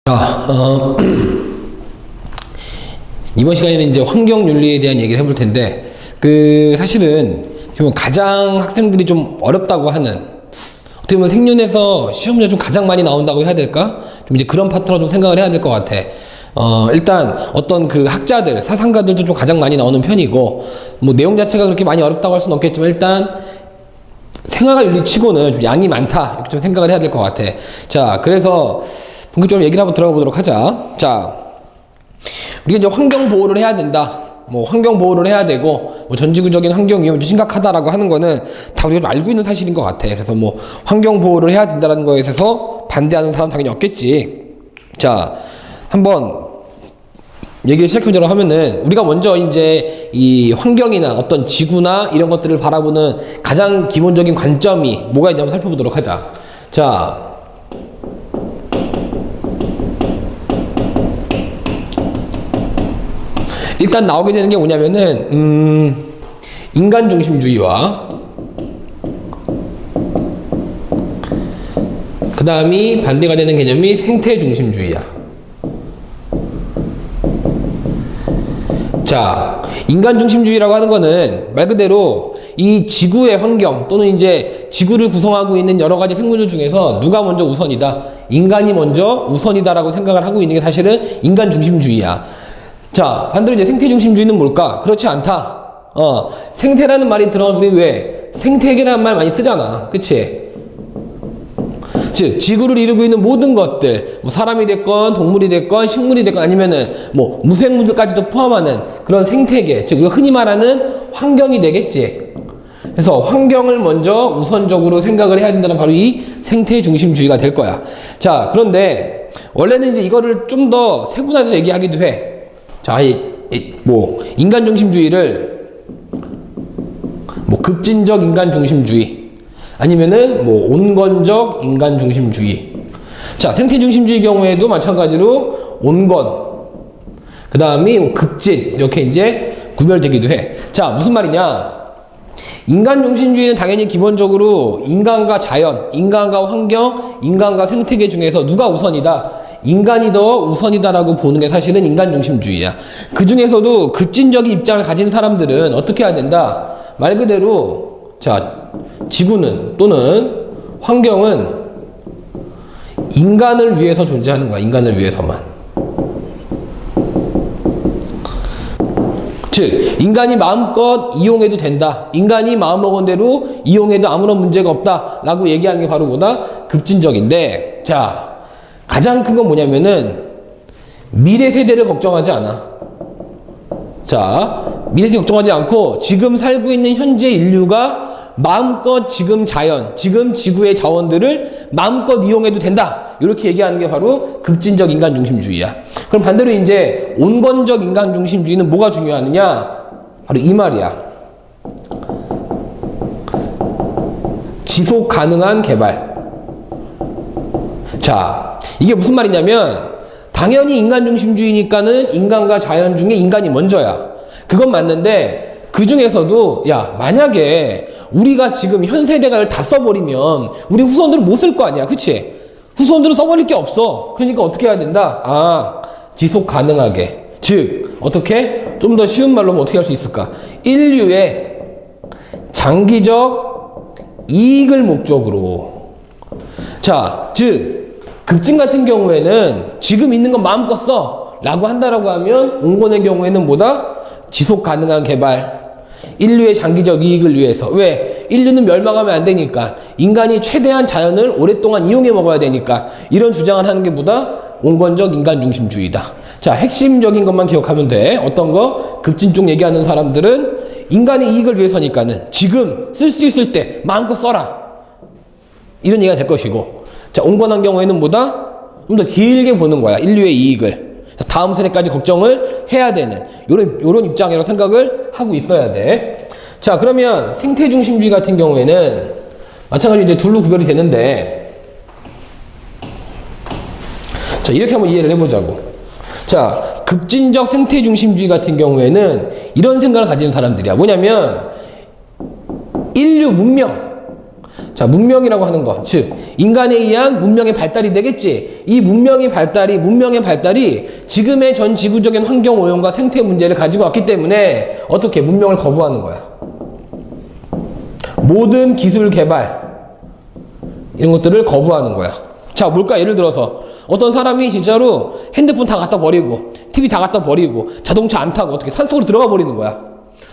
자, 이번 시간에는 이제 환경윤리에 대한 얘기를 해볼 텐데, 사실은 가장 학생들이 좀 어렵다고 하는, 어떻게 보면 생윤에서 시험 문제 좀 가장 많이 나온다고 해야 될까? 좀 이제 그런 파트로 좀 생각을 해야 될 것 같아. 일단 어떤 학자들, 사상가들도 좀 가장 많이 나오는 편이고, 뭐 내용 자체가 그렇게 많이 어렵다고 할 수는 없겠지만, 일단 생활과 윤리 치고는 좀 양이 많다, 이렇게 좀 생각을 해야 될 것 같아. 자, 그래서 본격적으로 얘기를 한번 들어가 보도록 하자. 자, 우리가 이제 환경 보호를 해야 된다. 뭐 환경 보호를 해야 되고, 뭐 전지구적인 환경 위험이 심각하다라고 하는 거는 다 우리가 좀 알고 있는 사실인 것 같아. 그래서 뭐 환경 보호를 해야 된다는 거에 있어서 반대하는 사람 당연히 없겠지. 자, 한번 얘기를 시작해보자고 하면은, 우리가 먼저 이제 이 환경이나 어떤 지구나 이런 것들을 바라보는 가장 기본적인 관점이 뭐가 있는지 한번 살펴보도록 하자. 자, 일단 나오게 되는 게 뭐냐면은 인간 중심주의와 그 다음이 반대가 되는 개념이 생태 중심주의야. 자, 인간 중심주의라고 하는 거는 말 그대로 이 지구의 환경 또는 이제 지구를 구성하고 있는 여러 가지 생물들 중에서 누가 먼저 우선이다, 인간이 먼저 우선이다라고 생각을 하고 있는 게 사실은 인간 중심주의야. 자, 반대로 이제 생태 중심주의는 뭘까? 그렇지 않다. 생태라는 말이 들어가서 우리 왜 생태계라는 말 많이 쓰잖아. 그치? 즉, 지구를 이루고 있는 모든 것들, 뭐 사람이 됐건 동물이 됐건 식물이 됐건 아니면은 뭐 무생물들까지도 포함하는 그런 생태계, 즉 우리가 흔히 말하는 환경이 되겠지. 그래서 환경을 먼저 우선적으로 생각을 해야 된다는 바로 이 생태 중심주의가 될 거야. 자, 그런데 원래는 이제 이거를 좀 더 세분화해서 얘기하기도 해. 자, 뭐 인간 중심주의를 뭐 급진적 인간 중심주의, 아니면은 뭐 온건적 인간 중심주의. 자, 생태 중심주의 경우에도 마찬가지로 온건, 그 다음이 뭐 급진, 이렇게 이제 구별되기도 해. 자, 무슨 말이냐? 인간 중심주의는 당연히 기본적으로 인간과 자연, 인간과 환경, 인간과 생태계 중에서 누가 우선이다, 인간이 더 우선이다라고 보는 게 사실은 인간 중심주의야. 그 중에서도 급진적인 입장을 가진 사람들은 어떻게 해야 된다? 말 그대로, 자, 지구는 또는 환경은 인간을 위해서 존재하는 거야. 인간을 위해서만. 즉, 인간이 마음껏 이용해도 된다, 인간이 마음먹은 대로 이용해도 아무런 문제가 없다 라고 얘기하는 게 바로 뭐다? 급진적인데, 자, 가장 큰 건 뭐냐면은 미래 세대를 걱정하지 않아. 자, 미래 세대 걱정하지 않고 지금 살고 있는 현재 인류가 마음껏 지금 자연, 지금 지구의 자원들을 마음껏 이용해도 된다, 이렇게 얘기하는 게 바로 급진적 인간 중심주의야. 그럼 반대로 이제 온건적 인간 중심주의는 뭐가 중요하느냐? 바로 이 말이야. 지속 가능한 개발. 자, 이게 무슨 말이냐면, 당연히 인간 중심주의니까는 인간과 자연 중에 인간이 먼저야. 그건 맞는데, 그 중에서도 야, 만약에 우리가 지금 현 세대를 다 써버리면 우리 후손들은 못 쓸 거 아니야. 그치? 후손들은 써버릴 게 없어. 그러니까 어떻게 해야 된다? 아, 지속 가능하게. 즉, 어떻게? 좀 더 쉬운 말로 하면 어떻게 할 수 있을까? 인류의 장기적 이익을 목적으로. 자, 즉 급진 같은 경우에는 지금 있는 건 마음껏 써 라고 한다라고 하면, 온건의 경우에는 뭐다? 지속 가능한 개발, 인류의 장기적 이익을 위해서. 왜? 인류는 멸망하면 안 되니까, 인간이 최대한 자연을 오랫동안 이용해 먹어야 되니까, 이런 주장을 하는 게 뭐다? 온건적 인간 중심주의다. 자, 핵심적인 것만 기억하면 돼. 어떤 거? 급진 쪽 얘기하는 사람들은 인간의 이익을 위해서니까는 지금 쓸 수 있을 때 마음껏 써라, 이런 얘기가 될 것이고, 자, 온건한 경우에는 뭐다? 좀 더 길게 보는 거야. 인류의 이익을. 다음 세대까지 걱정을 해야 되는 요런 입장이라고 생각을 하고 있어야 돼. 자, 그러면 생태 중심주의 같은 경우에는 마찬가지로 이제 둘로 구별이 되는데, 자, 이렇게 한번 이해를 해보자고. 자, 급진적 생태 중심주의 같은 경우에는 이런 생각을 가진 사람들이야. 뭐냐면 인류 문명, 자, 문명이라고 하는 것, 즉 인간에 의한 문명의 발달이 되겠지. 이 문명의 발달이 지금의 전 지구적인 환경 오염과 생태 문제를 가지고 왔기 때문에 어떻게 문명을 거부하는 거야. 모든 기술 개발 이런 것들을 거부하는 거야. 자, 뭘까? 예를 들어서 어떤 사람이 진짜로 핸드폰 다 갖다 버리고 TV 다 갖다 버리고 자동차 안 타고 어떻게 산속으로 들어가 버리는 거야.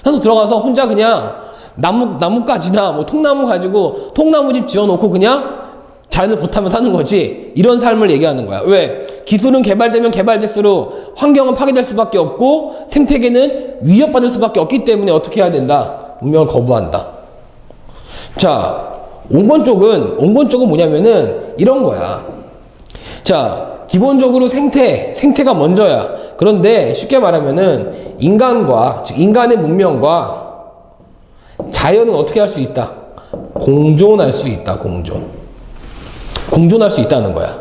산속 들어가서 혼자 그냥 나뭇가지나 뭐 통나무 가지고 통나무집 지어놓고 그냥 자연을 보타며 사는 거지. 이런 삶을 얘기하는 거야. 왜? 기술은 개발되면 개발될수록 환경은 파괴될 수밖에 없고 생태계는 위협받을 수밖에 없기 때문에 어떻게 해야 된다? 문명을 거부한다. 자, 온건 쪽은 뭐냐면은 이런 거야. 자, 기본적으로 생태가 먼저야. 그런데 쉽게 말하면은 인간과, 즉 인간의 문명과 자연은 어떻게 할 수 있다? 공존할 수 있다. 공존할 수 있다는 거야.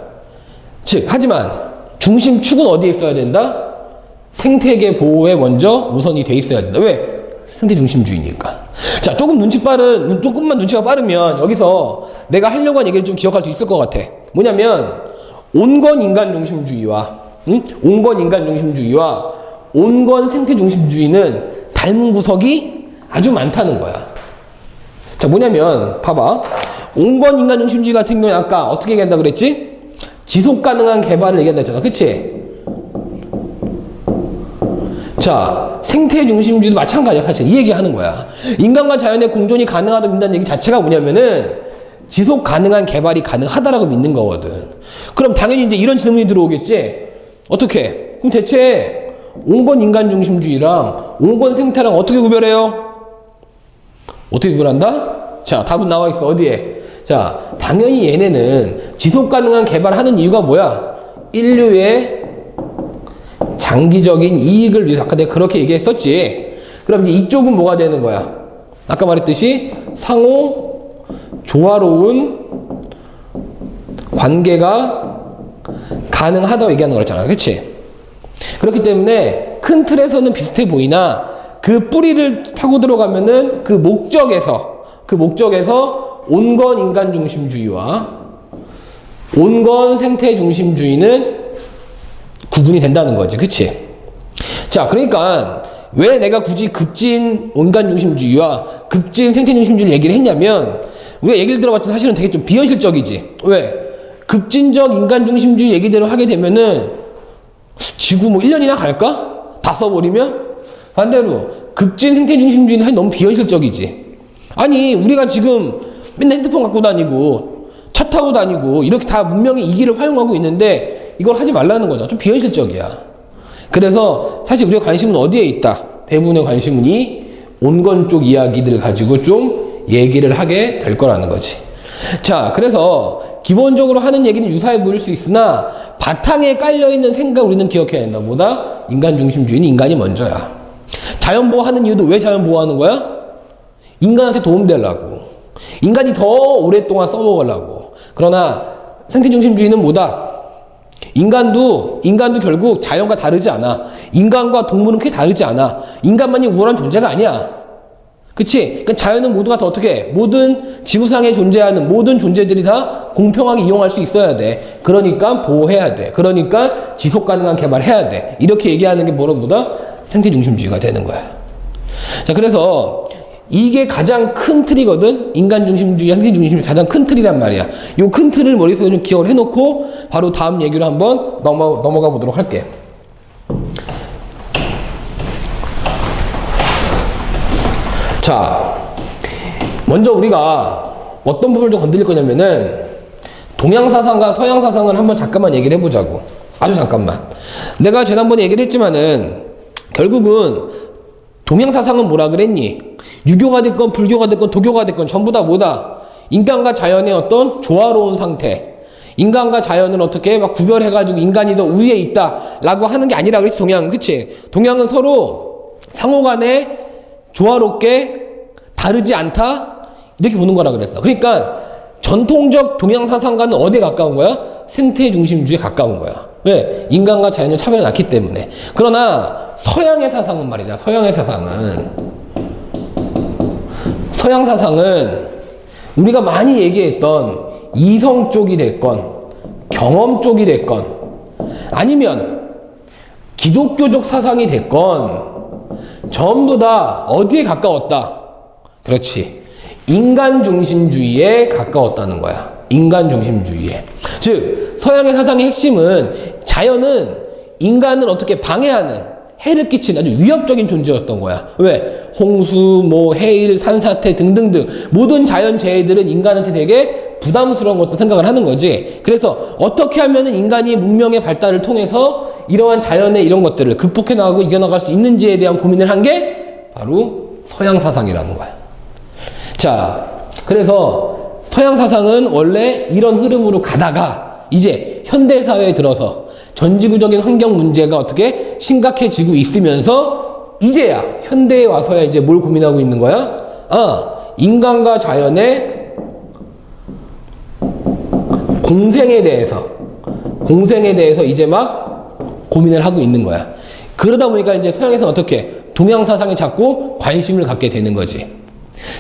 즉, 하지만 중심축은 어디에 있어야 된다? 생태계 보호에 먼저 우선이 돼 있어야 된다. 왜? 생태 중심주의니까. 자, 조금만 눈치가 빠르면 여기서 내가 하려고 한 얘기를 좀 기억할 수 있을 것 같아. 뭐냐면, 온건 인간 중심주의와, 온건 인간 중심주의와 온건 생태 중심주의는 닮은 구석이 아주 많다는 거야. 자, 뭐냐면, 봐봐. 온건 인간 중심주의 같은 경우는 아까 어떻게 얘기한다 그랬지? 지속 가능한 개발을 얘기한다 했잖아. 그치? 자, 생태 중심주의도 마찬가지야. 사실 이 얘기 하는 거야. 인간과 자연의 공존이 가능하다고 믿는다는 얘기 자체가 뭐냐면은 지속 가능한 개발이 가능하다라고 믿는 거거든. 그럼 당연히 이제 이런 질문이 들어오겠지? 어떻게? 그럼 대체 온건 인간 중심주의랑 온건 생태랑 어떻게 구별해요? 어떻게 구별한다? 자, 답은 나와 있어. 어디에? 자, 당연히 얘네는 지속 가능한 개발을 하는 이유가 뭐야? 인류의 장기적인 이익을 위해서. 아까 내가 그렇게 얘기했었지. 그럼 이제 이쪽은 뭐가 되는 거야? 아까 말했듯이 상호 조화로운 관계가 가능하다고 얘기하는 거였잖아. 그치? 그렇기 때문에 큰 틀에서는 비슷해 보이나 그 뿌리를 파고 들어가면은 그 목적에서 온건 인간 중심주의와 온건 생태 중심주의는 구분이 된다는 거지. 그치? 자, 그러니까 왜 내가 굳이 급진 온간 중심주의와 급진 생태 중심주의를 얘기를 했냐면 우리가 얘기를 들어봤더니 사실은 되게 좀 비현실적이지. 왜? 급진적 인간 중심주의 얘기대로 하게 되면은 지구 뭐 1년이나 갈까? 다 써버리면? 반대로 급진 생태 중심주의는 사실 너무 비현실적이지. 아니, 우리가 지금 맨날 핸드폰 갖고 다니고 차 타고 다니고 이렇게 다 문명의 이기를 활용하고 있는데 이걸 하지 말라는 거죠. 좀 비현실적이야. 그래서 사실 우리가 관심은 어디에 있다? 대부분의 관심은 이 온건 쪽 이야기들을 가지고 좀 얘기를 하게 될 거라는 거지. 자, 그래서 기본적으로 하는 얘기는 유사해 보일 수 있으나 바탕에 깔려있는 생각 우리는 기억해야 된다. 뭐다? 인간 중심주의는 인간이 먼저야. 자연 보호하는 이유도 왜 자연 보호하는 거야? 인간한테 도움되려고. 인간이 더 오랫동안 써먹으려고. 그러나 생태 중심주의는 뭐다? 인간도 결국 자연과 다르지 않아. 인간과 동물은 크게 다르지 않아. 인간만이 우월한 존재가 아니야. 그치? 그러니까 자연은 모두가 다 어떻게 해? 모든 지구상에 존재하는 모든 존재들이 다 공평하게 이용할 수 있어야 돼. 그러니까 보호해야 돼. 그러니까 지속 가능한 개발해야 돼. 이렇게 얘기하는 게 뭐다? 생태 중심주의가 되는 거야. 자, 그래서 이게 가장 큰 틀이거든. 인간 중심주의, 생태 중심주의 가장 큰 틀이란 말이야. 요 큰 틀을 머릿속에 좀 기억을 해놓고 바로 다음 얘기로 한번 넘어가 보도록 할게. 자, 먼저 우리가 어떤 부분을 좀 건드릴 거냐면은 동양 사상과 서양 사상을 한번 잠깐만 얘기를 해보자고. 아주 잠깐만. 내가 지난번에 얘기를 했지만은 결국은 동양 사상은 뭐라 그랬니? 유교가 됐건 불교가 됐건 도교가 됐건 전부 다 뭐다? 인간과 자연의 어떤 조화로운 상태. 인간과 자연을 어떻게 막 구별해가지고 인간이 더 우위에 있다라고 하는 게 아니라 그랬지, 동양은. 그치? 동양은 서로 상호간에 조화롭게 다르지 않다? 이렇게 보는 거라 그랬어. 그러니까 전통적 동양 사상과는 어디에 가까운 거야? 생태 중심주의에 가까운 거야. 왜? 인간과 자연을 차별해 놨기 때문에. 그러나 서양의 사상은 말이다. 서양 사상은 우리가 많이 얘기했던 이성 쪽이 됐건 경험 쪽이 됐건 아니면 기독교적 사상이 됐건 전부 다 어디에 가까웠다? 그렇지. 인간 중심주의에 가까웠다는 거야. 인간 중심주의에. 즉 서양의 사상의 핵심은 자연은 인간을 어떻게 방해하는 해를 끼치는 아주 위협적인 존재였던 거야. 왜? 홍수, 뭐 해일, 산사태 등등등 모든 자연재해들은 인간한테 되게 부담스러운 것도 생각을 하는 거지. 그래서 어떻게 하면 인간이 문명의 발달을 통해서 이러한 자연의 이런 것들을 극복해 나가고 이겨나갈 수 있는지에 대한 고민을 한 게 바로 서양 사상이라는 거야. 자, 그래서 서양 사상은 원래 이런 흐름으로 가다가 이제 현대사회에 들어서 전지구적인 환경 문제가 어떻게 심각해지고 있으면서 이제야 현대에 와서야 이제 뭘 고민하고 있는 거야? 인간과 자연의 공생에 대해서 이제 막 고민을 하고 있는 거야. 그러다 보니까 이제 서양에서는 어떻게 동양 사상에 자꾸 관심을 갖게 되는 거지.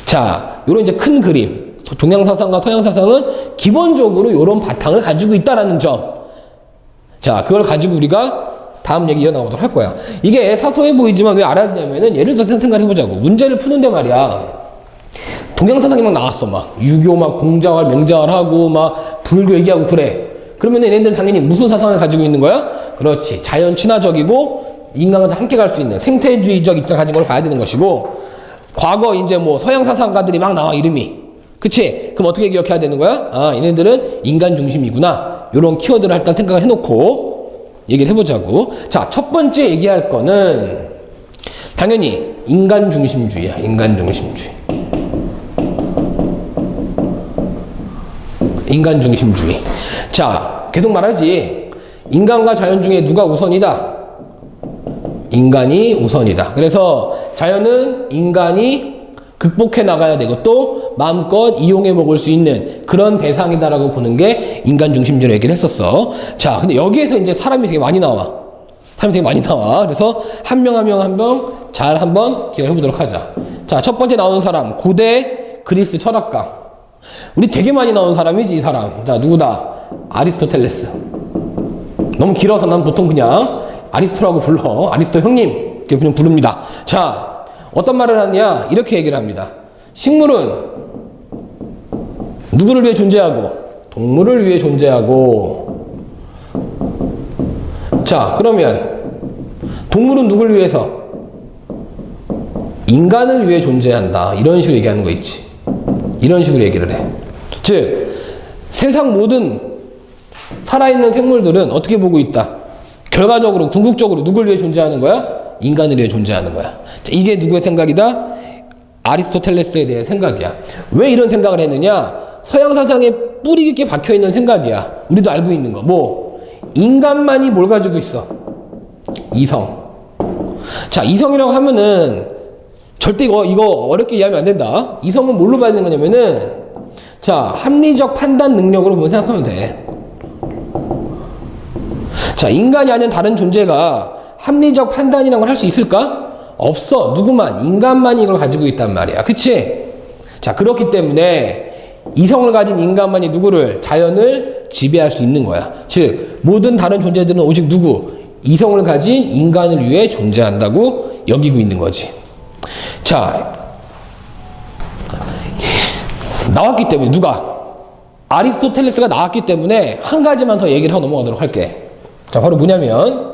자, 요런 이제 큰 그림. 동양 사상과 서양 사상은 기본적으로 요런 바탕을 가지고 있다라는 점. 자, 그걸 가지고 우리가 다음 얘기 이어나가도록 할 거야. 이게 사소해 보이지만 왜 알아야 되냐면은 예를 들어서 생각을 해보자고. 문제를 푸는데 말이야. 동양 사상이 막 나왔어. 막 유교 막 공자활 맹자활하고 막 불교 얘기하고 그래. 그러면 얘네들은 당연히 무슨 사상을 가지고 있는 거야? 그렇지. 자연 친화적이고 인간과 함께 갈 수 있는 생태주의적 입장을 가진 걸 봐야 되는 것이고 과거 이제 뭐 서양 사상가들이 막 나와 이름이. 그치? 그럼 어떻게 기억해야 되는 거야? 얘네들은 인간 중심이구나. 요런 키워드를 일단 생각을 해놓고 얘기를 해보자고. 자, 첫 번째 얘기할 거는 당연히 인간 중심주의야. 인간 중심주의. 인간 중심주의. 자, 계속 말하지. 인간과 자연 중에 누가 우선이다? 인간이 우선이다. 그래서 자연은 인간이 극복해 나가야 되고 또 마음껏 이용해 먹을 수 있는 그런 대상이다라고 보는 게 인간 중심주의로 얘기를 했었어. 자, 근데 여기에서 이제 사람이 되게 많이 나와. 그래서 한 명 잘 한번 기억해 보도록 하자. 자, 첫 번째 나오는 사람, 고대 그리스 철학가. 우리 되게 많이 나온 사람이지, 이 사람. 자, 누구다? 아리스토텔레스. 너무 길어서 난 보통 그냥 아리스토라고 불러. 아리스토 형님. 이렇게 그냥 부릅니다. 자, 어떤 말을 하느냐? 이렇게 얘기를 합니다. 식물은 누구를 위해 존재하고? 동물을 위해 존재하고. 자, 그러면 동물은 누구를 위해서? 인간을 위해 존재한다. 이런 식으로 얘기하는 거 있지. 이런 식으로 얘기를 해. 즉, 세상 모든 살아있는 생물들은 어떻게 보고 있다? 결과적으로, 궁극적으로 누굴 위해 존재하는 거야? 인간을 위해 존재하는 거야. 자, 이게 누구의 생각이다? 아리스토텔레스에 대한 생각이야. 왜 이런 생각을 했느냐? 서양 사상에 뿌리 깊게 박혀있는 생각이야. 우리도 알고 있는 거. 뭐? 인간만이 뭘 가지고 있어? 이성. 자, 이성이라고 하면은 절대 이거 어렵게 이해하면 안 된다. 이성은 뭘로 봐야 되는 거냐면은 자, 합리적 판단 능력으로 보면 생각하면 돼. 자, 인간이 아닌 다른 존재가 합리적 판단이라는 걸 할 수 있을까? 없어. 누구만, 인간만이 이걸 가지고 있단 말이야. 그치? 자, 그렇기 때문에 이성을 가진 인간만이 누구를, 자연을 지배할 수 있는 거야. 즉, 모든 다른 존재들은 오직 누구? 이성을 가진 인간을 위해 존재한다고 여기고 있는 거지. 자, 나왔기 때문에 누가? 아리스토텔레스가 나왔기 때문에 한 가지만 더 얘기를 하고 넘어가도록 할게. 자, 바로 뭐냐면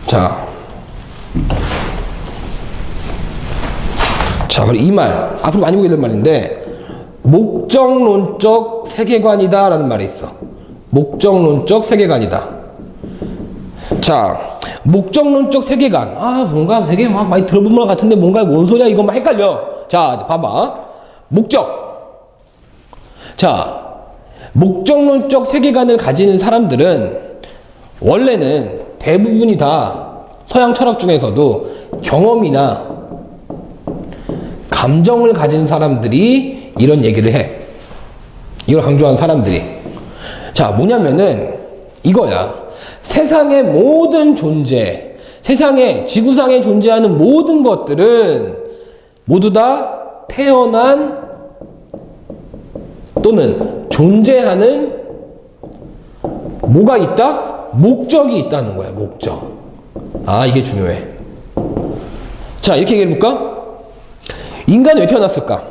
자, 바로 이 말. 앞으로 많이 보게 될 말인데 목적론적 세계관이다 라는 말이 있어. 목적론적 세계관이다. 자, 목적론적 세계관. 뭔가 되게 막 많이 들어본 것 같은데 뭔가 뭔 소리야 이거 막 헷갈려. 자, 봐봐. 목적. 자, 목적론적 세계관을 가지는 사람들은 원래는 대부분이 다 서양 철학 중에서도 경험이나 감정을 가진 사람들이 이런 얘기를 해. 이걸 강조하는 사람들이. 자, 뭐냐면은 이거야. 세상의 모든 존재, 세상에 지구상에 존재하는 모든 것들은 모두 다 태어난 또는 존재하는 뭐가 있다? 목적이 있다는 거야. 목적. 아, 이게 중요해. 자, 이렇게 얘기해볼까? 인간은 왜 태어났을까?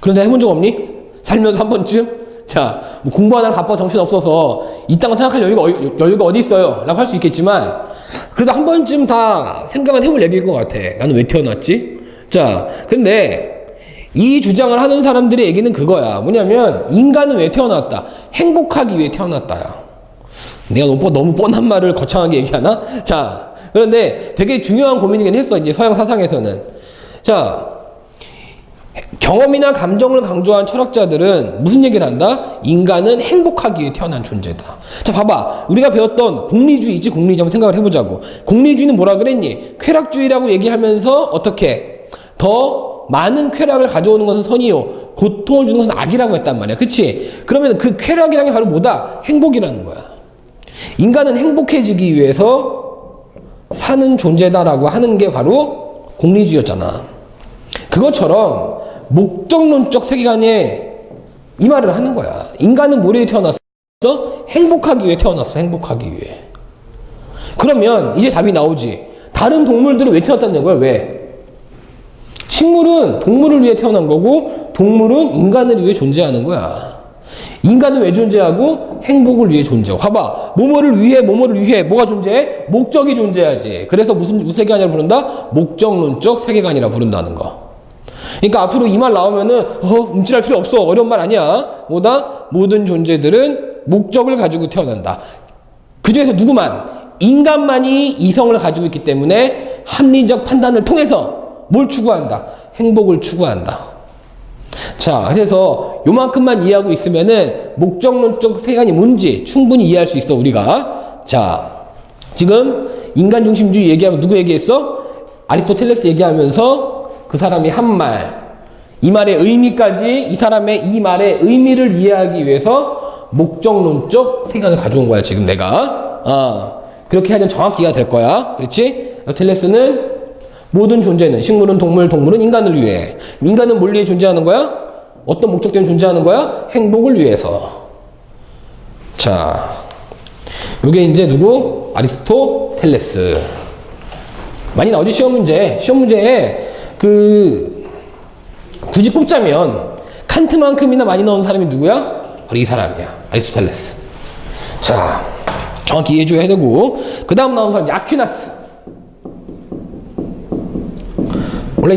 그런 생각 해본 적 없니? 살면서 한 번쯤? 자, 뭐 공부하느라 바빠 정신 없어서 이딴 거 생각할 여유가 어디 있어요? 라고 할 수 있겠지만, 그래도 한 번쯤 다 생각은 해볼 얘기일 것 같아. 나는 왜 태어났지? 자, 근데 이 주장을 하는 사람들의 얘기는 그거야. 뭐냐면, 인간은 왜 태어났다? 행복하기 위해 태어났다야. 내가 너무 뻔한 말을 거창하게 얘기하나? 자, 그런데 되게 중요한 고민이긴 했어. 이제 서양 사상에서는. 자, 경험이나 감정을 강조한 철학자들은 무슨 얘기를 한다? 인간은 행복하기 위해 태어난 존재다. 자, 봐봐. 우리가 배웠던 공리주의 있지? 공리주의 한번 생각을 해보자고. 공리주의는 뭐라 그랬니? 쾌락주의라고 얘기하면서 어떻게? 더 많은 쾌락을 가져오는 것은 선이요, 고통을 주는 것은 악이라고 했단 말이야. 그치? 그러면 그 쾌락이라는 게 바로 뭐다? 행복이라는 거야. 인간은 행복해지기 위해서 사는 존재다라고 하는 게 바로 공리주의였잖아. 그것처럼 목적론적 세계관에 이 말을 하는 거야. 인간은 뭐에 태어났어? 행복하기 위해 태어났어. 행복하기 위해. 그러면 이제 답이 나오지. 다른 동물들은 왜 태어났다는 거야? 왜? 식물은 동물을 위해 태어난 거고, 동물은 인간을 위해 존재하는 거야. 인간은 왜 존재하고? 행복을 위해 존재하고. 봐봐. 뭐뭐를 위해 뭐가 존재해? 목적이 존재하지. 그래서 무슨 세계관이라고 부른다? 목적론적 세계관이라 부른다는 거. 그러니까 앞으로 이 말 나오면은 움찔할 필요 없어. 어려운 말 아니야. 뭐다? 모든 존재들은 목적을 가지고 태어난다. 그 중에서 누구만? 인간만이 이성을 가지고 있기 때문에 합리적 판단을 통해서 뭘 추구한다? 행복을 추구한다. 자, 그래서 요만큼만 이해하고 있으면은 목적론적 세계관이 뭔지 충분히 이해할 수 있어, 우리가. 자, 지금 인간 중심주의 얘기하면 누구 얘기했어? 아리스토텔레스 얘기하면서 그 사람이 한 말, 이 말의 의미까지, 이 사람의 이 말의 의미를 이해하기 위해서 목적론적 세계관을 가져온 거야, 지금 내가. 그렇게 하면 정확히 이해가 될 거야. 그렇지? 텔레스는 모든 존재는, 식물은 동물, 동물은 인간을 위해. 인간은 뭘 위해 존재하는 거야? 어떤 목적 때문에 존재하는 거야? 행복을 위해서. 자, 요게 이제 누구? 아리스토텔레스. 많이 나오지, 시험 문제. 시험 문제에 굳이 꼽자면 칸트만큼이나 많이 나오는 사람이 누구야? 바로 이 사람이야. 아리스토텔레스. 자, 정확히 이해해줘야 되고, 그 다음 나오는 사람이 아퀴나스. 원래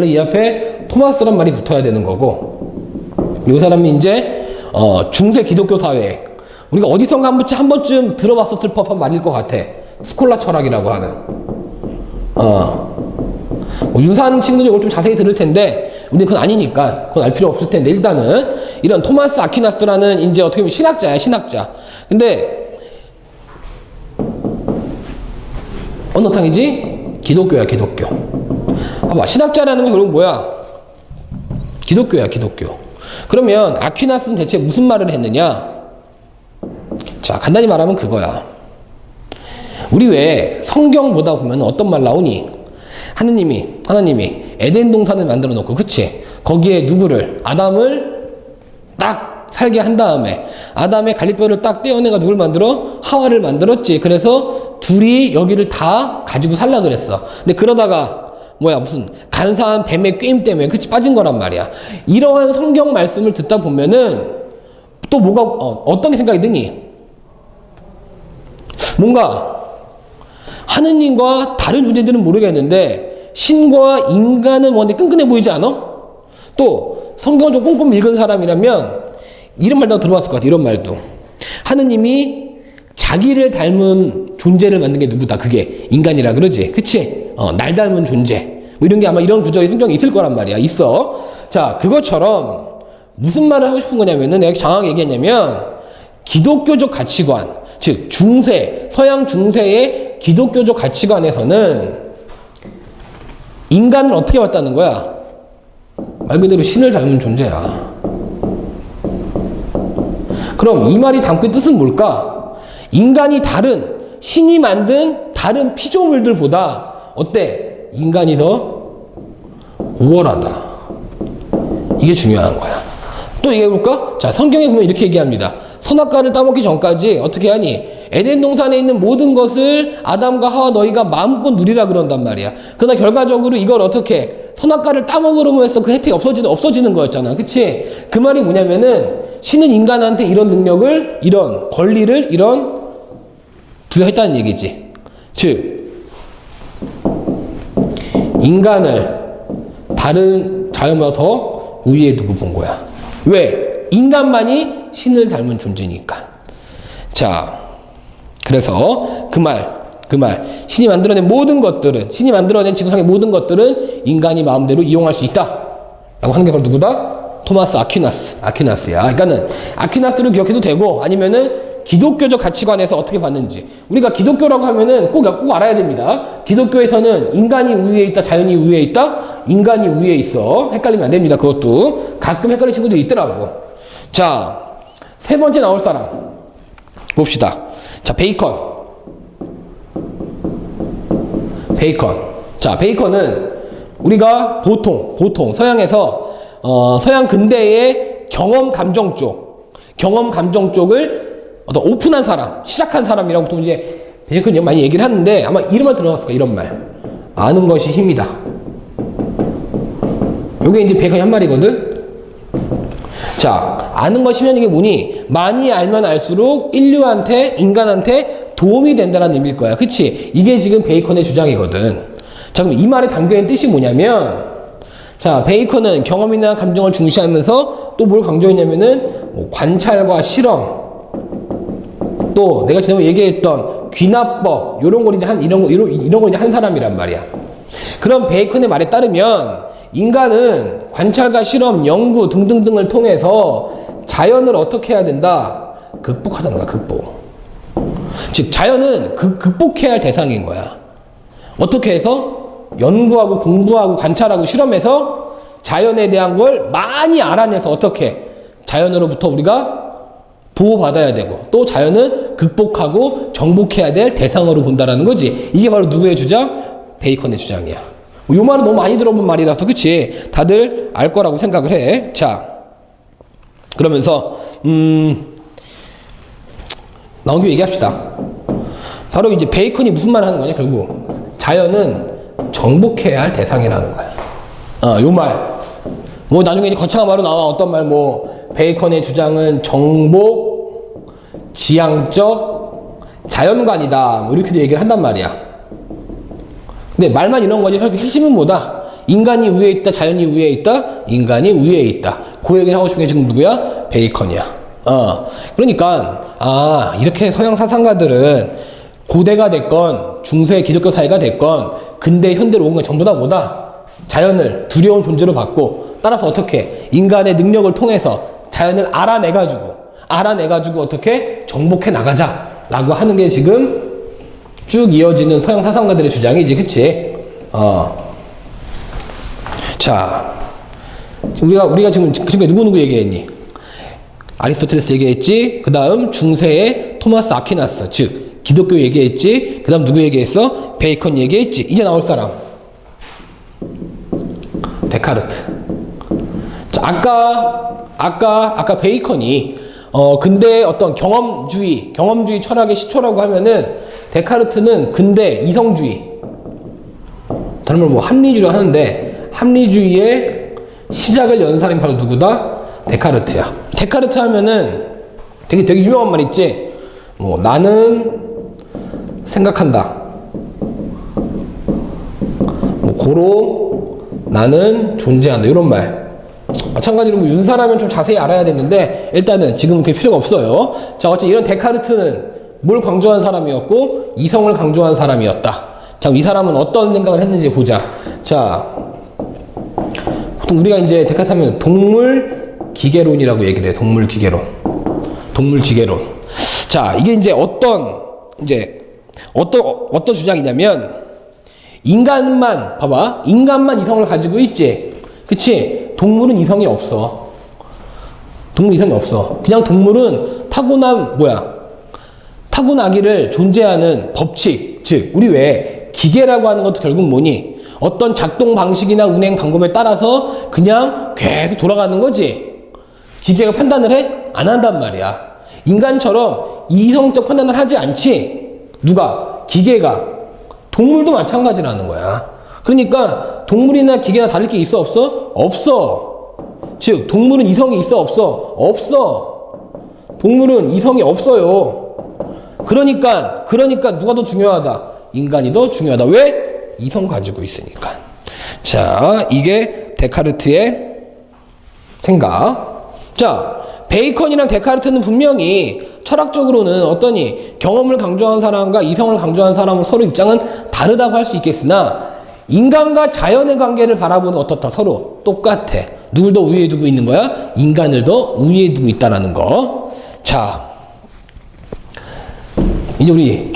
이 앞에 토마스란 말이 붙어야 되는 거고, 이 사람이 이제 중세 기독교 사회, 우리가 어디선가 한 번쯤 들어봤었을 법한 말일 것 같아. 스콜라 철학이라고 하는. 유사한 친구들이 이걸 좀 자세히 들을 텐데, 우리는 그건 아니니까 그건 알 필요 없을 텐데, 일단은 이런 토마스 아퀴나스라는 이제 어떻게 보면 신학자야, 신학자. 근데 어느 탕이지? 기독교야, 기독교. 봐봐, 신학자라는 건 그럼 뭐야? 기독교야, 기독교. 그러면 아퀴나스는 대체 무슨 말을 했느냐? 자, 간단히 말하면 그거야. 우리 왜 성경 보다 보면 어떤 말 나오니? 하나님이 에덴 동산을 만들어 놓고, 그치? 거기에 누구를? 아담을 딱 살게 한 다음에 아담의 갈비뼈를 딱 떼어내가 누굴 만들어? 하와를 만들었지. 그래서 둘이 여기를 다 가지고 살라 그랬어. 근데 그러다가 무슨 간사한 뱀의 꾀임 때문에 그치 빠진 거란 말이야. 이러한 성경 말씀을 듣다 보면은 또 뭐가 어떤 생각이 드니? 뭔가 하느님과 다른 존재들은 모르겠는데 신과 인간은 원래 끈끈해 보이지 않아? 또 성경을 좀 꼼꼼히 읽은 사람이라면 이런 말도 들어봤을 것 같아. 이런 말도. 하느님이 자기를 닮은 존재를 만든 게 누구다? 그게 인간이라 그러지. 그치? 날 닮은 존재. 뭐 이런 게 아마 이런 구절이 성경에 있을 거란 말이야. 있어. 자, 그것처럼 무슨 말을 하고 싶은 거냐면은 내가 정확하게 얘기했냐면 기독교적 가치관, 즉 서양 중세의 기독교적 가치관에서는 인간을 어떻게 봤다는 거야? 말 그대로 신을 닮은 존재야. 그럼 이 말이 담고 있는 뜻은 뭘까? 인간이 신이 만든 다른 피조물들보다 어때? 인간이 더 우월하다. 이게 중요한 거야. 또 얘기해볼까? 자, 성경에 보면 이렇게 얘기합니다. 선악과를 따먹기 전까지 어떻게 하니? 에덴 동산에 있는 모든 것을 아담과 하와 너희가 마음껏 누리라 그런단 말이야. 그러나 결과적으로 이걸 어떻게 선악과를 따먹으로 해서 그 혜택이 없어지는 거였잖아. 그치? 그 말이 뭐냐면은 신은 인간한테 이런 능력을, 이런 권리를, 부여했다는 얘기지. 즉, 인간을 다른 자연보다 더 우위에 두고 본 거야. 왜? 인간만이 신을 닮은 존재니까. 자, 그래서 그 말, 신이 만들어낸 모든 것들은, 신이 만들어낸 지구상의 모든 것들은 인간이 마음대로 이용할 수 있다 라고 하는 게 바로 누구다? 토마스 아퀴나스야. 그러니까는 아퀴나스를 기억해도 되고, 아니면은 기독교적 가치관에서 어떻게 봤는지. 우리가 기독교라고 하면은 꼭 알아야 됩니다. 기독교에서는 인간이 우위에 있다, 자연이 우위에 있다? 인간이 우위에 있어. 헷갈리면 안 됩니다. 그것도. 가끔 헷갈리는 친구들이 있더라고. 자, 세 번째 나올 사람. 봅시다. 자, 베이컨. 자, 베이컨은 우리가 보통 서양에서, 서양 근대의 경험 감정 쪽을 어떤 오픈한 사람, 시작한 사람이라고 보통 이제 베이컨이 많이 얘기를 하는데 아마 이름만 들어봤을 거야, 이런 말. 아는 것이 힘이다. 요게 이제 베이컨이 한 말이거든? 자, 아는 것이면 이게 뭐니? 많이 알면 알수록 인간한테 도움이 된다는 의미일 거야. 그치? 이게 지금 베이컨의 주장이거든. 자, 그럼 이 말에 담겨있는 뜻이 뭐냐면, 자, 베이컨은 경험이나 감정을 중시하면서 또 뭘 강조했냐면은, 뭐 관찰과 실험, 또 내가 지난번에 얘기했던 귀납법, 이런 걸 이제 한 사람이란 말이야. 그럼 베이컨의 말에 따르면, 인간은 관찰과 실험, 연구 등등등을 통해서 자연을 어떻게 해야 된다? 극복하자는 거야, 극복. 즉, 자연은 극복해야 할 대상인 거야. 어떻게 해서? 연구하고 공부하고 관찰하고 실험해서 자연에 대한 걸 많이 알아내서 어떻게? 자연으로부터 우리가 보호받아야 되고, 또 자연은 극복하고 정복해야 될 대상으로 본다라는 거지. 이게 바로 누구의 주장? 베이컨의 주장이야. 요 말은 너무 많이 들어본 말이라서, 그치? 다들 알 거라고 생각을 해. 자, 그러면서, 나온 김에 얘기합시다. 바로 이제 베이컨이 무슨 말을 하는 거냐, 결국. 자연은 정복해야 할 대상이라는 거야. 요 말. 뭐, 나중에 이제 거창한 말로 나와. 어떤 말, 베이컨의 주장은 정복, 지향적, 자연관이다. 뭐, 이렇게도 얘기를 한단 말이야. 근데 말만 이런 거지, 핵심은 뭐다? 인간이 위에 있다, 자연이 위에 있다, 인간이 위에 있다. 그 얘기를 하고 싶은 게 지금 누구야? 베이컨이야. 그러니까, 이렇게 서양 사상가들은 고대가 됐건, 중세 기독교 사회가 됐건, 근대 현대로 온 건 전부 다 뭐다? 자연을 두려운 존재로 봤고, 따라서 어떻게? 인간의 능력을 통해서 자연을 알아내가지고 어떻게? 정복해 나가자. 라고 하는 게 지금 쭉 이어지는 서양 사상가들의 주장이지, 그치? 자, 우리가 지금 누구 얘기했니? 아리스토텔레스 얘기했지? 그 다음 중세의 토마스 아퀴나스, 즉, 기독교 얘기했지? 그 다음 누구 얘기했어? 베이컨 얘기했지? 이제 나올 사람. 데카르트. 자, 아까 베이컨이, 근대의 어떤 경험주의 철학의 시초라고 하면은, 데카르트는 근대 이성주의, 다른 말로 합리주의를 하는데, 합리주의의 시작을 연 사람이 바로 누구다? 데카르트야. 데카르트 하면은 되게 유명한 말 있지? 나는 생각한다. 고로 나는 존재한다. 이런 말. 마찬가지로 윤사라면 좀 자세히 알아야 되는데, 일단은 지금은 그게 필요가 없어요. 자, 어쨌든 이런 데카르트는 뭘 강조한 사람이었고, 이성을 강조한 사람이었다. 자, 이 사람은 어떤 생각을 했는지 보자. 자, 보통 우리가 이제 데카르트 하면 동물 기계론이라고 얘기를 해요. 동물 기계론. 자, 이게 이제 어떤 주장이냐면, 인간만 이성을 가지고 있지. 그치? 동물은 이성이 없어. 그냥 동물은 타고나기를 존재하는 법칙. 즉, 우리 왜 기계라고 하는 것도 결국 뭐니? 어떤 작동 방식이나 운행 방법에 따라서 그냥 계속 돌아가는 거지. 기계가 판단을 해? 안 한단 말이야. 인간처럼 이성적 판단을 하지 않지. 누가? 기계가. 동물도 마찬가지라는 거야. 그러니까 동물이나 기계나 다를 게 있어 없어? 없어. 즉 동물은 이성이 있어 없어? 없어. 동물은 이성이 없어요. 그러니까 누가 더 중요하다? 인간이 더 중요하다. 왜? 이성 가지고 있으니까. 자, 이게 데카르트의 생각. 자, 베이컨이랑 데카르트는 분명히 철학적으로는 어떠니 경험을 강조한 사람과 이성을 강조한 사람은 서로 입장은 다르다고 할 수 있겠으나 인간과 자연의 관계를 바라보는 어떻다? 서로 똑같아. 누굴 더 우위에 두고 있는 거야? 인간을 더 우위에 두고 있다라는 거. 자, 이제 우리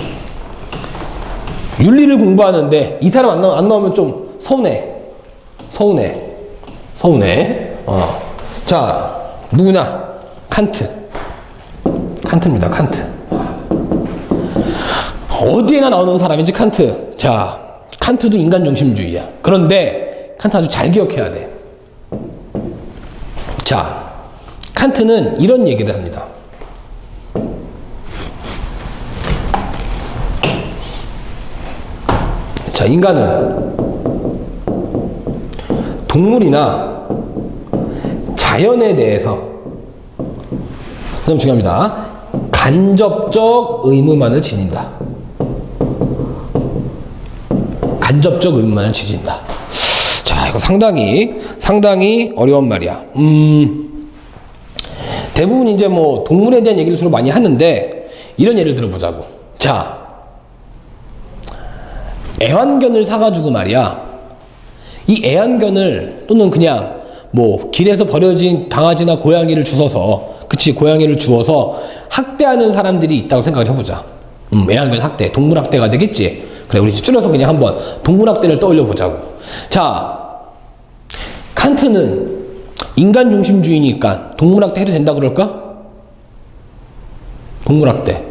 윤리를 공부하는데 이 사람 안 나오면 좀 서운해. 자, 누구냐? 칸트입니다. 칸트. 어디에나 나오는 사람이지 칸트. 자, 칸트도 인간 중심주의야. 그런데 칸트 아주 잘 기억해야 돼. 자, 칸트는 이런 얘기를 합니다. 자, 인간은 동물이나 자연에 대해서 그럼 중요합니다. 간접적 의무만을 지닌다. 간접적 의무만을 지닌다. 자, 이거 상당히 어려운 말이야. 대부분 이제 뭐 동물에 대한 얘기를 주로 많이 하는데 이런 예를 들어보자고. 자, 애완견을 사가지고 말이야. 이 애완견을 또는 그냥 뭐 길에서 버려진 강아지나 고양이를 고양이를 주워서 학대하는 사람들이 있다고 생각을 해보자. 애완견 학대, 동물 학대가 되겠지. 그래, 우리 줄여서 그냥 한번 동물 학대를 떠올려 보자고. 자, 칸트는 인간 중심주의니까 동물 학대 해도 된다 그럴까? 동물 학대.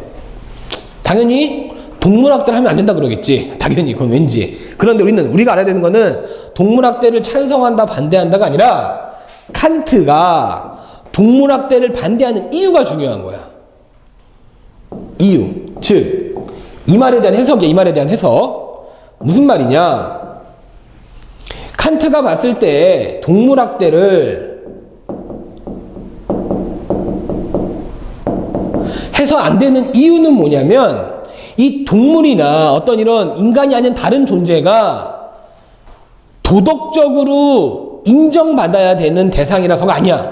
당연히 동물 학대를 하면 안 된다 그러겠지. 당연히 그건 왠지. 그런데 우리가 알아야 되는 거는 동물 학대를 찬성한다 반대한다가 아니라 칸트가 동물 학대를 반대하는 이유가 중요한 거야. 이유. 즉 이 말에 대한 해석이야. 이 말에 대한 해석. 무슨 말이냐? 칸트가 봤을 때 동물 학대를 해서 안 되는 이유는 뭐냐면 이 동물이나 어떤 이런 인간이 아닌 다른 존재가 도덕적으로 인정받아야 되는 대상이라서가 아니야.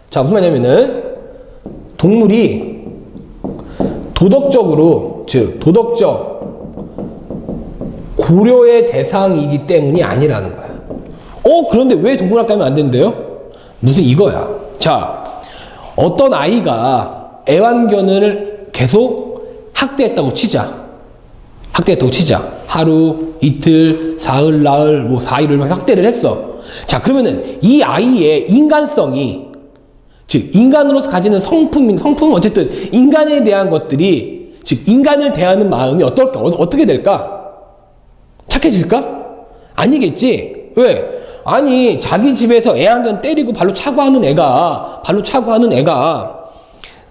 자, 무슨 말이냐면은 동물이 도덕적 고려의 대상이기 때문이 아니라는 거야. 그런데 왜 동물학대하면 안 된대요? 무슨 이거야. 자, 어떤 아이가 애완견을 계속 학대했다고 치자. 하루, 이틀, 사흘, 나흘, 뭐 4일을 학대를 했어. 자, 그러면은 이 아이의 인간성이, 즉 인간으로서 가지는 성품은 어쨌든 인간에 대한 것들이, 즉 인간을 대하는 마음이 어떨까? 어떻게 될까? 착해질까? 아니겠지. 왜? 아니, 자기 집에서 애완견 때리고 발로 차고 하는 애가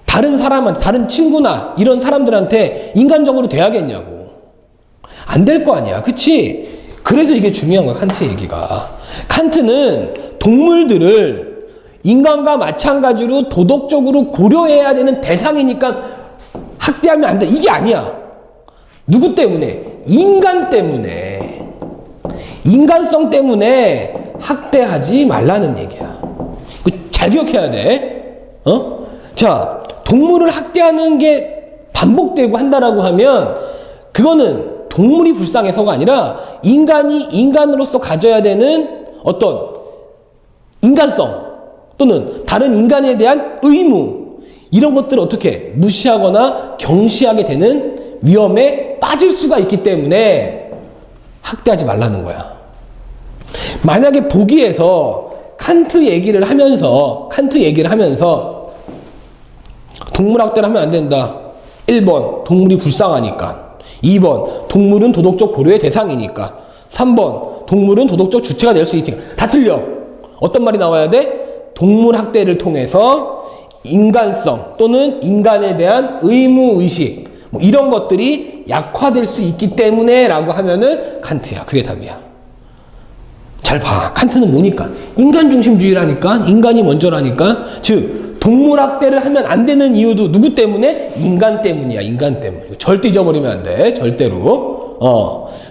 다른 사람한테, 다른 친구나 이런 사람들한테 인간적으로 대하겠냐고. 안 될 거 아니야. 그치? 그래서 이게 중요한 거야, 칸트의 얘기가. 칸트는 동물들을 인간과 마찬가지로 도덕적으로 고려해야 되는 대상이니까 학대하면 안 돼. 이게 아니야. 누구 때문에? 인간 때문에. 인간성 때문에 학대하지 말라는 얘기야. 잘 기억해야 돼. 자, 동물을 학대하는 게 반복되고 한다라고 하면 그거는 동물이 불쌍해서가 아니라 인간이 인간으로서 가져야 되는 어떤 인간성 또는 다른 인간에 대한 의무, 이런 것들을 어떻게 무시하거나 경시하게 되는 위험에 빠질 수가 있기 때문에 학대하지 말라는 거야. 만약에 보기에서 칸트 얘기를 하면서 동물 학대를 하면 안 된다. 1번 동물이 불쌍하니까, 2번 동물은 도덕적 고려의 대상이니까, 3번 동물은 도덕적 주체가 될 수 있으니까. 다 틀려. 어떤 말이 나와야 돼? 동물 학대를 통해서 인간성 또는 인간에 대한 의무의식 뭐 이런 것들이 약화될 수 있기 때문에 라고 하면은 칸트야. 그게 답이야. 잘 봐. 칸트는 뭐니까? 인간중심주의라니까. 인간이 먼저라니까. 즉 동물학대를 하면 안 되는 이유도 누구 때문에? 인간 때문이야. 인간 때문에. 절대 잊어버리면 안 돼. 절대로.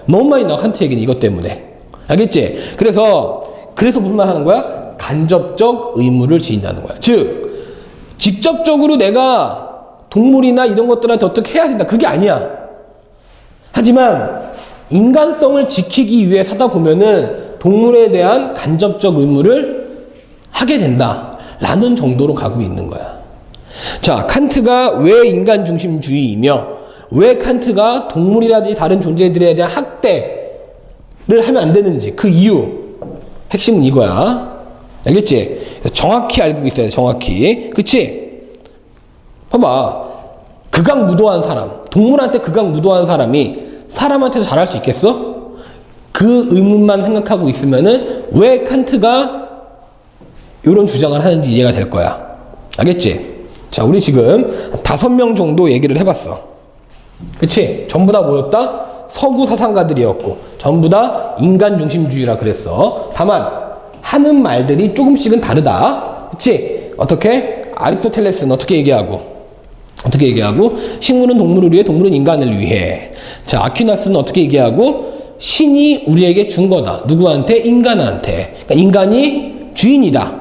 너무 많이 나와. 칸트 얘기는 이것 때문에. 알겠지? 그래서 무슨 말 하는 거야? 간접적 의무를 지닌다는 거야. 즉 직접적으로 내가 동물이나 이런 것들한테 어떻게 해야 된다. 그게 아니야. 하지만 인간성을 지키기 위해 사다 보면은 동물에 대한 간접적 의무를 하게 된다. 라는 정도로 가고 있는 거야. 자, 칸트가 왜 인간중심주의이며 왜 칸트가 동물이라든지 다른 존재들에 대한 학대를 하면 안 되는지 그 이유. 핵심은 이거야. 알겠지? 정확히 알고 있어야 돼. 정확히. 그치? 봐봐. 극악무도한 사람, 동물한테 극악무도한 사람이 사람한테도 잘할 수 있겠어? 그 의문만 생각하고 있으면은 왜 칸트가 이런 주장을 하는지 이해가 될 거야. 알겠지? 자, 우리 지금 5명 정도 얘기를 해봤어. 그치? 전부 다 뭐였다? 서구 사상가들이었고 전부 다 인간중심주의라 그랬어. 다만 하는 말들이 조금씩은 다르다. 그치? 어떻게? 아리스토텔레스는 어떻게 얘기하고 식물은 동물을 위해, 동물은 인간을 위해. 자, 아퀴나스는 어떻게 얘기하고 신이 우리에게 준 거다. 누구한테? 인간한테. 그러니까 인간이 주인이다.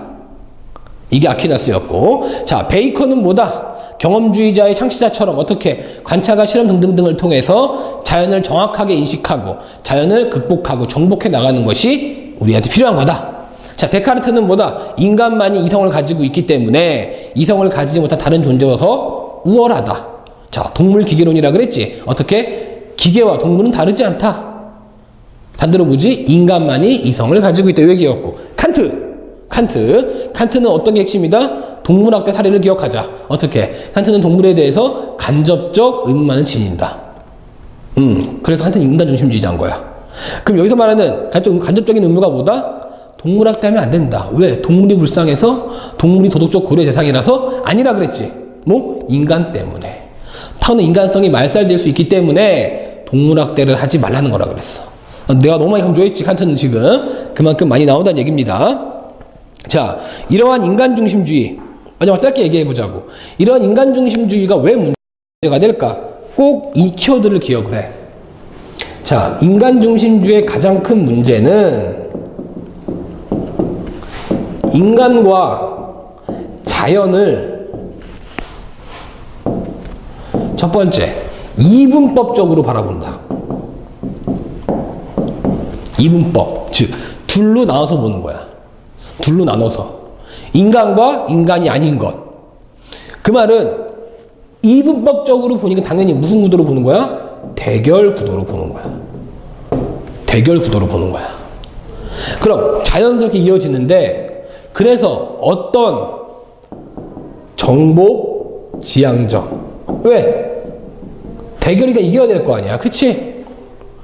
이게 아퀴나스였고. 자, 베이컨은 뭐다? 경험주의자의 창시자처럼 어떻게 관찰과 실험 등등등을 통해서 자연을 정확하게 인식하고 자연을 극복하고 정복해 나가는 것이 우리한테 필요한 거다. 자, 데카르트는 뭐다? 인간만이 이성을 가지고 있기 때문에 이성을 가지지 못한 다른 존재로서 우월하다. 자, 동물 기계론이라 그랬지? 어떻게? 기계와 동물은 다르지 않다. 반대로 뭐지? 인간만이 이성을 가지고 있다. 이 얘기였고. 칸트는 어떤 게 핵심이다? 동물학대 사례를 기억하자. 어떻게? 칸트는 동물에 대해서 간접적 의무만을 지닌다. 그래서 칸트는 인간중심주의자인 거야. 그럼 여기서 말하는 간접적인 의무가 뭐다? 동물학대하면 안 된다. 왜? 동물이 불쌍해서? 동물이 도덕적 고려 대상이라서? 아니라 그랬지. 뭐? 인간 때문에. 타고난 인간성이 말살될 수 있기 때문에 동물학대를 하지 말라는 거라 그랬어. 내가 너무 많이 강조했지. 칸트는 지금 그만큼 많이 나온다는 얘기입니다. 자, 이러한 인간중심주의 마지막 짧게 얘기해보자고. 이러한 인간중심주의가 왜 문제가 될까? 꼭 이 키워드를 기억을 해. 자, 인간중심주의의 가장 큰 문제는 인간과 자연을 첫 번째, 이분법적으로 바라본다. 이분법, 즉 둘로 나눠서 보는 거야. 둘로 나눠서 인간과 인간이 아닌 것. 그 말은 이분법적으로 보니까 당연히 무슨 구도로 보는 거야? 대결 구도로 보는 거야. 대결 구도로 보는 거야. 그럼 자연스럽게 이어지는데, 그래서 어떤 정복 지향적, 왜? 대결이가 이겨야 될 거 아니야. 그치?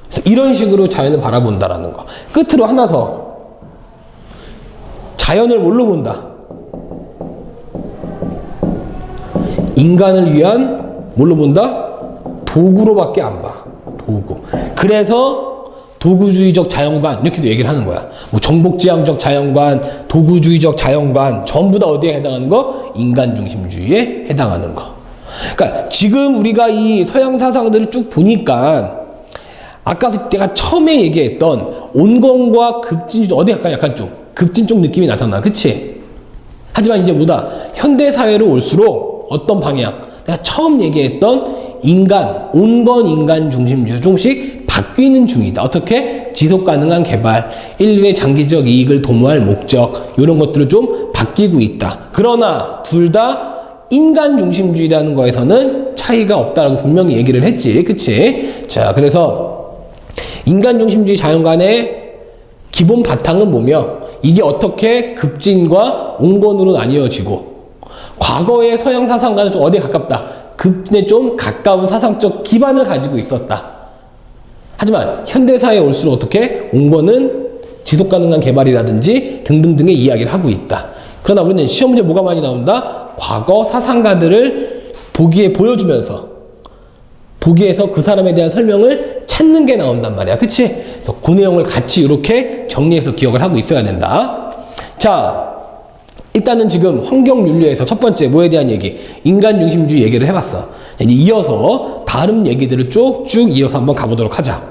그래서 이런 식으로 자연을 바라본다라는 거. 끝으로 하나 더. 자연을 뭘로 본다? 인간을 위한 뭘로 본다? 도구로밖에 안 봐. 도구. 그래서 도구주의적 자연관 이렇게도 얘기를 하는 거야. 뭐 정복지향적 자연관, 도구주의적 자연관 전부 다 어디에 해당하는 거? 인간중심주의에 해당하는 거. 그러니까 지금 우리가 이 서양 사상들을 쭉 보니까 아까 내가 처음에 얘기했던 온건과 급진, 어디 약간 좀 급진 쪽 느낌이 나타나. 그치? 하지만 이제 뭐다? 현대사회로 올수록 어떤 방향? 내가 처음 얘기했던 인간, 온건 인간 중심주의 조금씩 바뀌는 중이다. 어떻게? 지속 가능한 개발, 인류의 장기적 이익을 도모할 목적, 이런 것들을 좀 바뀌고 있다. 그러나 둘 다 인간 중심주의라는 거에서는 차이가 없다라고 분명히 얘기를 했지. 그치? 자, 그래서 인간 중심주의 자연관의 기본 바탕은 뭐며, 이게 어떻게 급진과 온건으로 나뉘어지고, 과거의 서양 사상과는 좀 어디에 가깝다? 급진에 좀 가까운 사상적 기반을 가지고 있었다. 하지만 현대사회에 올수록 어떻게? 온건은 지속가능한 개발이라든지 등등등의 이야기를 하고 있다. 그러나 우리는 시험 문제 뭐가 많이 나온다? 과거 사상가들을 보여주면서 보기에서 그 사람에 대한 설명을 찾는 게 나온단 말이야. 그치? 그래서 그 내용을 같이 이렇게 정리해서 기억을 하고 있어야 된다. 자, 일단은 지금 환경윤리에서 첫 번째 뭐에 대한 얘기? 인간 중심주의 얘기를 해봤어. 이제 이어서 다른 얘기들을 쭉쭉 이어서 한번 가보도록 하자.